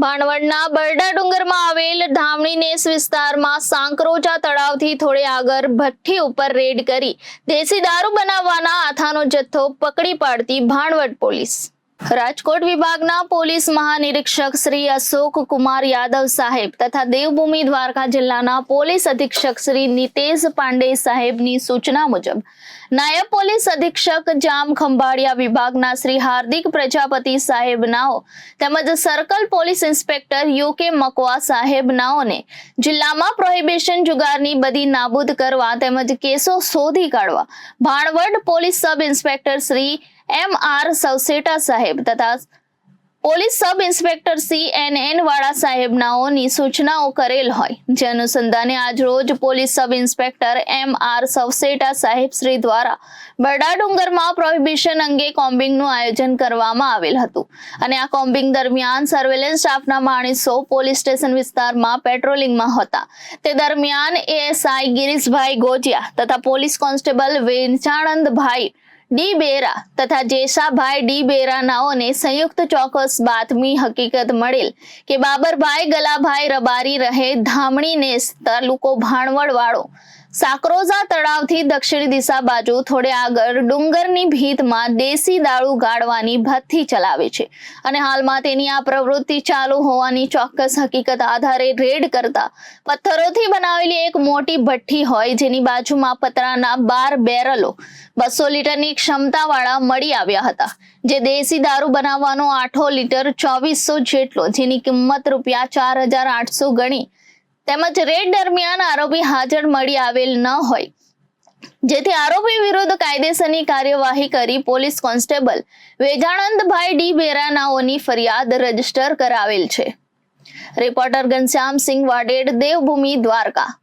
ભાણવડના બરડા ડુંગરમાં આવેલ ધામણીનેસ વિસ્તારમાં સાંકરોજા તળાવથી થોડે આગળ ભઠ્ઠી ઉપર રેડ કરી દેશી દારૂ બનાવવાના આથાનો જથ્થો પકડી પાડતી ભાણવડ પોલીસ। રાજકોટ વિભાગના પોલીસ મહાનિરીક્ષક શ્રી અશોક કુમાર યાદવ સાહેબ તથા દેવભૂમિ દ્વારકા જિલ્લાના પોલીસ અધિક્ષક શ્રી નિતેશ પાંડે સાહેબની સૂચના મુજબ નાયબ પોલીસ અધિક્ષક જામ ખંભાળિયા વિભાગના શ્રી હાર્દિક પ્રજાપતિ સાહેબનાઓ તેમજ સર્કલ પોલીસ ઇન્સ્પેક્ટર યુકે મકવા સાહેબનાઓને જિલ્લામાં પ્રોહિબિશન જુગારની બદી નાબૂદ કરવા તેમજ કેસો શોધી કાઢવા Bhanvad police sub inspector Shri MR સવસેટા સાહેબ તથા પોલીસ સબ ઇન્સ્પેક્ટર CNN વાળા સાહેબનાઓની સૂચનાઓ કરેલ હોય, જે અનુસંધાને આજ રોજ પોલીસ સબ ઇન્સ્પેક્ટર MR સવસેટા સાહેબ શ્રી દ્વારા બરડા ડુંગરમાં પ્રોહિબિશન અંગે કોમ્બિંગનું આયોજન કરવામાં આવેલ હતું અને આ કોમ્બિંગ દરમિયાન સર્વેલન્સ સ્ટાફના માણસો પોલીસ સ્ટેશન વિસ્તારમાં પેટ્રોલિંગમાં હતા। તે દરમિયાન ASI ગિરીશભાઈ ગોજિયા તથા પોલીસ કોન્સ્ટેબલ વેચાણંદભાઈ ડી બેરા તથા જેસાભાઈ ડી બેરા નાઓને સંયુક્ત ચોક્કસ બાતમી હકીકત મળેલ કે બાબરભાઈ ગલાભાઈ રબારી રહે ધામણીનેસ તાલુકો ભાણવડ વાળો સાકરોજા તળાવથી દક્ષિણ દિશા બાજુ થોડે આગળ ડુંગરની ભીતમાં દેશી દારૂ ગાળવાની ભઠ્ઠી ચલાવે છે અને હાલમાં તેની આ પ્રવૃત્તિ ચાલુ હોવાની ચોક્કસ હકીકત આધારે રેડ કરતા પથ્થરોથી બનાવેલી એક મોટી ભઠ્ઠી હોય, જેની બાજુમાં પતરાના 12 બેરલો 200 લીટરની ક્ષમતાવાળા મળી આવ્યા હતા, જે દેશી દારૂ બનાવવાનો 8 લીટર 2400 જેટલો, જેની કિંમત ₹4800 ગણી તેમજ રેડ દરમિયાન આરોપી હાજર મળી આવેલ ન હોય, જેથી આરોપી વિરુદ્ધ કાયદેસરની કાર્યવાહી કરી પોલીસ કોન્સ્ટેબલ વેજાણંદભાઈ ડી બેરાનાઓની ફરિયાદ રજીસ્ટર કરાવેલ છે। રિપોર્ટર ઘનશ્યામ સિંહ વાડેડ, દેવભૂમિ દ્વારકા।